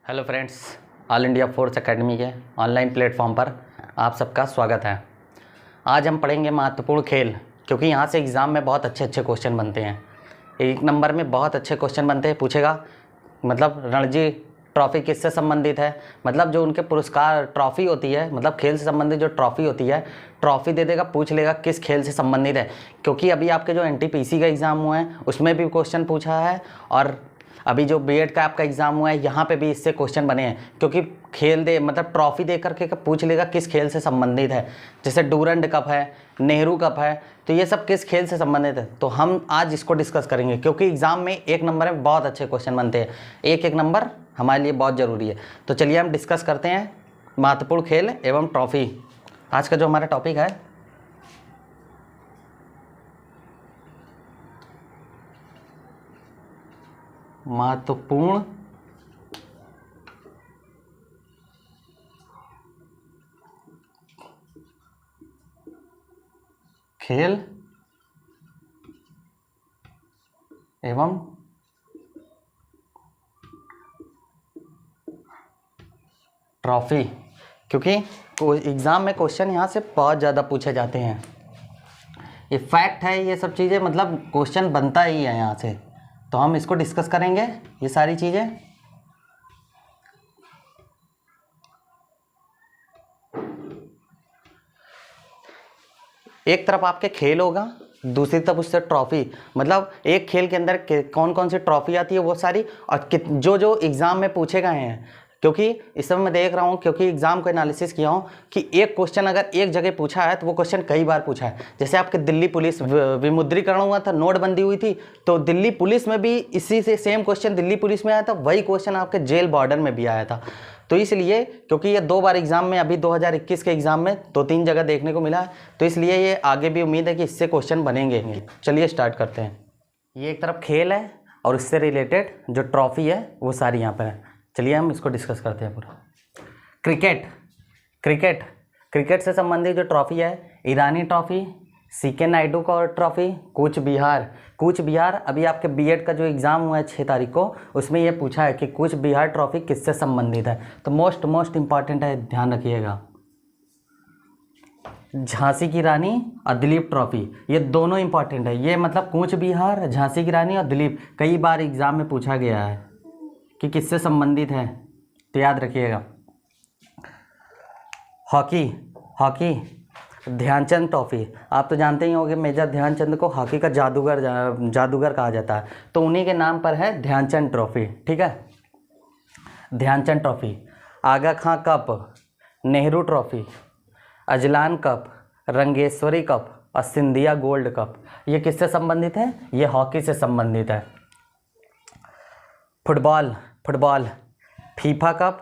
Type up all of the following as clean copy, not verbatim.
Hello friends, all India force academy के online platform पर आप सबका स्वागत है। आज हम पढ़ेंगे महत्वपूर्ण खेल, क्योंकि यहाँ से एग्ज़ाम में बहुत अच्छे अच्छे क्वेश्चन बनते हैं। एक नंबर में बहुत अच्छे क्वेश्चन बनते हैं। पूछेगा मतलब रणजी ट्रॉफ़ी किससे संबंधित है, मतलब जो उनके पुरस्कार ट्रॉफ़ी होती है, मतलब खेल से संबंधित जो ट्रॉफ़ी होती है, ट्रॉफ़ी दे देगा, पूछ लेगा किस खेल से संबंधित है। क्योंकि अभी आपके जो एनटीपीसी का एग्ज़ाम हुआ है उसमें भी क्वेश्चन पूछा है, और अभी जो बीएड का आपका एग्ज़ाम हुआ है यहाँ पे भी इससे क्वेश्चन बने हैं। क्योंकि खेल दे मतलब ट्रॉफ़ी दे करके पूछ लेगा किस खेल से संबंधित है। जैसे डूरंड कप है, नेहरू कप है, तो ये सब किस खेल से संबंधित है। तो हम आज इसको डिस्कस करेंगे, क्योंकि एग्ज़ाम में एक नंबर में बहुत अच्छे क्वेश्चन बनते हैं। एक एक नंबर हमारे लिए बहुत ज़रूरी है। तो चलिए हम डिस्कस करते हैं महत्वपूर्ण खेल एवं ट्रॉफ़ी। आज का जो हमारा टॉपिक है महत्वपूर्ण खेल एवं ट्रॉफ़ी। क्योंकि एग्ज़ाम में क्वेश्चन यहाँ से बहुत ज़्यादा पूछे जाते हैं। ये फैक्ट है, ये सब चीज़ें मतलब क्वेश्चन बनता ही है यहाँ से। तो हम इसको डिस्कस करेंगे ये सारी चीज़ें। एक तरफ आपके खेल होगा, दूसरी तरफ उससे ट्रॉफ़ी, मतलब एक खेल के अंदर कौन कौन सी ट्रॉफ़ी आती है वो सारी, और जो जो एग्ज़ाम में पूछे गए हैं। क्योंकि इस समय मैं देख रहा हूँ, क्योंकि एग्ज़ाम को एनालिसिस किया हूँ कि एक क्वेश्चन अगर एक जगह पूछा है तो वो क्वेश्चन कई बार पूछा है। जैसे आपके दिल्ली पुलिस विमुद्रीकरण हुआ था, नोटबंदी हुई थी, तो दिल्ली पुलिस में भी इसी से सेम क्वेश्चन दिल्ली पुलिस में आया था, वही क्वेश्चन आपके जेल बॉर्डर में भी आया था। तो इसलिए क्योंकि ये 2 बार एग्ज़ाम में, अभी 2021 के एग्ज़ाम में 2-3 जगह देखने को मिला है, तो इसलिए ये आगे भी उम्मीद है कि इससे क्वेश्चन बनेंगे। चलिए स्टार्ट करते हैं। ये एक तरफ खेल है और इससे रिलेटेड जो ट्रॉफ़ी है वो सारी यहाँ पर है। चलिए हम इसको डिस्कस करते हैं पूरा। क्रिकेट से संबंधित जो ट्रॉफ़ी है, ईरानी ट्रॉफ़ी, सीके नायडू का ट्रॉफ़ी, कूच बिहार अभी आपके बीएड का जो एग्ज़ाम हुआ है 6 तारीख को, उसमें ये पूछा है कि कूच बिहार ट्रॉफ़ी किससे संबंधित है। तो मोस्ट इंपॉर्टेंट है, ध्यान रखिएगा। झांसी की रानी और दिलीप ट्रॉफ़ी, ये दोनों इंपॉर्टेंट है। ये मतलब कूच बिहार, झांसी की रानी और दिलीप कई बार एग्ज़ाम में पूछा गया है कि किससे संबंधित है, तो याद रखिएगा। हॉकी ध्यानचंद ट्रॉफ़ी, आप तो जानते ही होंगे मेजर ध्यानचंद को हॉकी का जादूगर कहा जाता है, तो उन्हीं के नाम पर है ध्यानचंद ट्रॉफ़ी। ठीक है, Dhyanchand trophy. Aga Khan cup, Nehru trophy, Azlan cup, Rangeshwari cup और सिंधिया गोल्ड कप, ये किससे संबंधित है? ये हॉकी से संबंधित है। Football FIFA cup,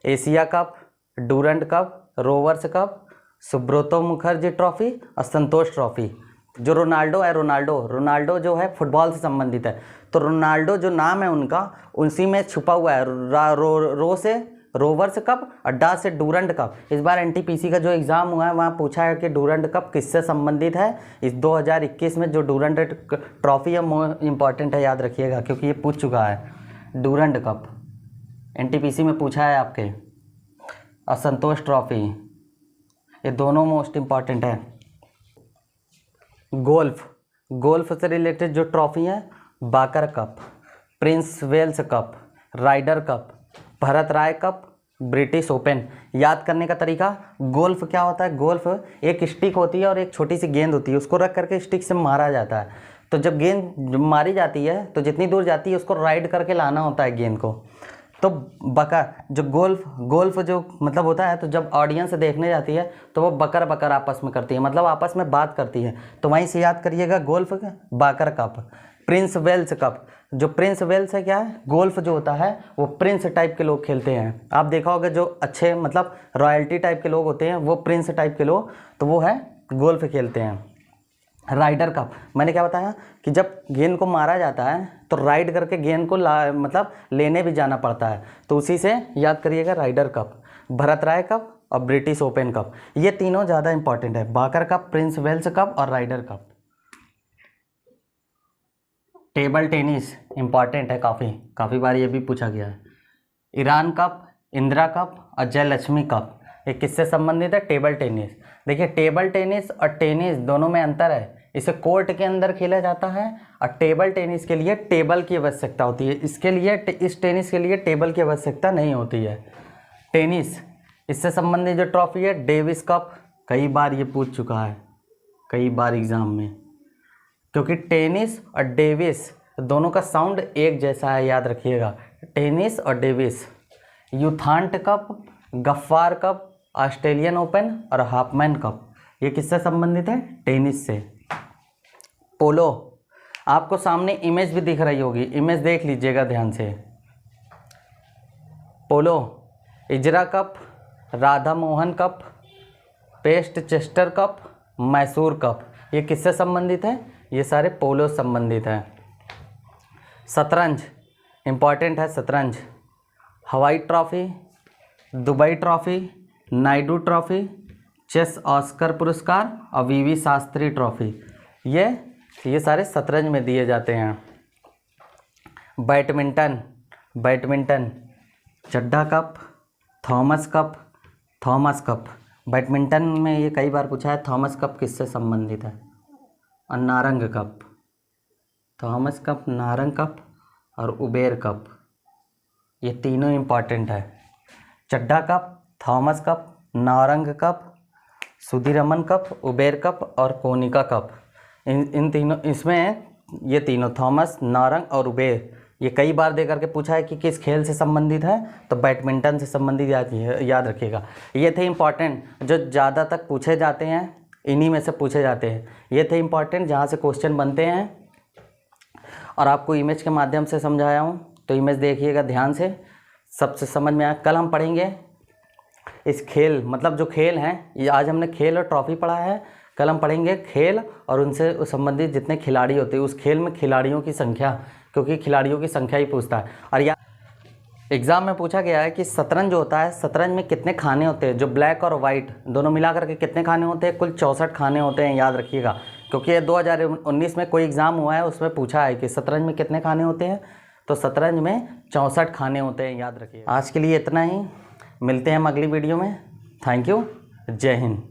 Asia cup, Durand cup, Rovers cup, Subroto Mukherjee trophy और संतोष ट्रॉफ़ी। जो रोनाल्डो है, रोनाल्डो जो है फुटबॉल से संबंधित है, तो रोनाल्डो जो नाम है उनका, उसी में छुपा हुआ है रो से रोवर्स कप और डा से डूरंड कप। इस बार एनटीपीसी का जो एग्ज़ाम हुआ है वहाँ पूछा है कि डूरंड कप किससे संबंधित है। इस 2021 में जो डूरंड ट्रॉफ़ी है वो इम्पॉर्टेंट है, याद रखिएगा, क्योंकि ये पूछ चुका है। डूरंड कप एनटीपीसी में पूछा है आपके, और संतोष ट्रॉफ़ी, ये दोनों मोस्ट इम्पॉर्टेंट है। गोल्फ से रिलेटेड जो ट्रॉफ़ी है, Baker cup, Prince Wales cup, Ryder cup, Bharat Rai cup, British Open. याद करने का तरीका, गोल्फ क्या होता है? गोल्फ एक स्टिक होती है और एक छोटी सी गेंद होती है, उसको रख करके स्टिक से मारा जाता है। तो जब गेंद मारी जाती है तो जितनी दूर जाती है उसको राइड करके लाना होता है गेंद को। तो बकर जो गोल्फ जो मतलब होता है, तो जब ऑडियंस देखने जाती है तो वो बकर आपस में करती है, मतलब आपस में बात करती है। तो वहीं से याद करिएगा गोल्फ बाकर कप। प्रिंस वेल्स कप, जो प्रिंस वेल्स है क्या है, गोल्फ जो होता है वो प्रिंस टाइप के लोग खेलते हैं। आप देखा होगा जो अच्छे मतलब रॉयल्टी टाइप के लोग होते हैं वो प्रिंस टाइप के लोग, तो वो है गोल्फ खेलते हैं। राइडर कप, मैंने क्या बताया कि जब गेंद को मारा जाता है तो राइड करके गेंद को मतलब लेने भी जाना पड़ता है, तो उसी से याद करिएगा Ryder cup. Bharat Rai cup और ब्रिटिश ओपन कप, ये तीनों ज़्यादा इंपॉर्टेंट है, Baker cup, Prince Wales cup और Ryder cup. Table tennis important है, काफ़ी बार ये भी पूछा गया है। ईरान कप, इंदिरा कप और जयलक्ष्मी कप, ये किससे संबंधित है? Table tennis. देखिए टेबल टेनिस और टेनिस दोनों में अंतर है। इसे कोर्ट के अंदर खेला जाता है और टेबल टेनिस के लिए टेबल की आवश्यकता होती है। इसके लिए इस टेनिस के लिए टेबल की आवश्यकता नहीं होती है। टेनिस, इससे संबंधित जो ट्रॉफी है डेविस कप, कई बार ये पूछ चुका है कई बार एग्ज़ाम में, क्योंकि टेनिस और डेविस दोनों का साउंड एक जैसा है, याद रखिएगा, टेनिस और Davis. U Thant cup, Gaffar cup, Australian open और हाफमैन कप, ये किससे संबंधित है? टेनिस से। पोलो, आपको सामने इमेज भी दिख रही होगी, इमेज देख लीजिएगा ध्यान से। Polo, Ezra cup, Radha Mohan cup, Westchester cup, Mysore cup, ये किससे संबंधित है? ये सारे पोलो संबंधित हैं। शतरंज, इम्पॉर्टेंट है शतरंज। हवाई trophy, Dubai trophy, Naidu trophy, chess Oscar पुरस्कार और वीवी शास्त्री ट्रॉफ़ी, ये सारे शतरंज में दिए जाते हैं। Badminton, Chadha cup, Thomas cup. Badminton में ये कई बार पूछा है, थॉमस कप किससे संबंधित है? और Narang cup, Thomas cup, Narang cup और उबेर कप, ये तीनों इम्पॉर्टेंट है। Chadha cup, Thomas cup, Narang cup, Sudirman cup, Uber cup और कोनिका कप, इन तीनों, इसमें ये तीनों थॉमस, नारंग और उबेर, ये कई बार दे करके पूछा है कि किस खेल से संबंधित है, तो बैडमिंटन से संबंधित याद रखिएगा। ये थे इम्पॉर्टेंट जो ज़्यादा तक पूछे जाते हैं, इन्हीं में से पूछे जाते हैं। ये थे इम्पॉर्टेंट जहाँ से क्वेश्चन बनते हैं और आपको इमेज के माध्यम से समझाया हूँ, तो इमेज देखिएगा ध्यान से, सबसे समझ में आया। कल हम पढ़ेंगे इस खेल, मतलब जो खेल हैं, ये आज हमने खेल और ट्रॉफी पढ़ा है, कल हम पढ़ेंगे खेल और उनसे संबंधित जितने खिलाड़ी होते हैं उस खेल में खिलाड़ियों की संख्या, क्योंकि खिलाड़ियों की संख्या ही पूछता है। और या एग्ज़ाम में पूछा गया है कि शतरंज जो होता है, शतरंज में कितने खाने होते हैं, जो ब्लैक और वाइट दोनों मिला करके कितने खाने होते हैं? कुल 64 खाने होते हैं, याद रखिएगा, क्योंकि ये 2019 में कोई एग्ज़ाम हुआ है, उसमें पूछा है कि शतरंज में कितने खाने होते हैं, तो शतरंज में 64 खाने होते हैं, याद रखिए। आज के लिए इतना ही, मिलते हैं हम अगली वीडियो में। थैंक यू, जय हिंद।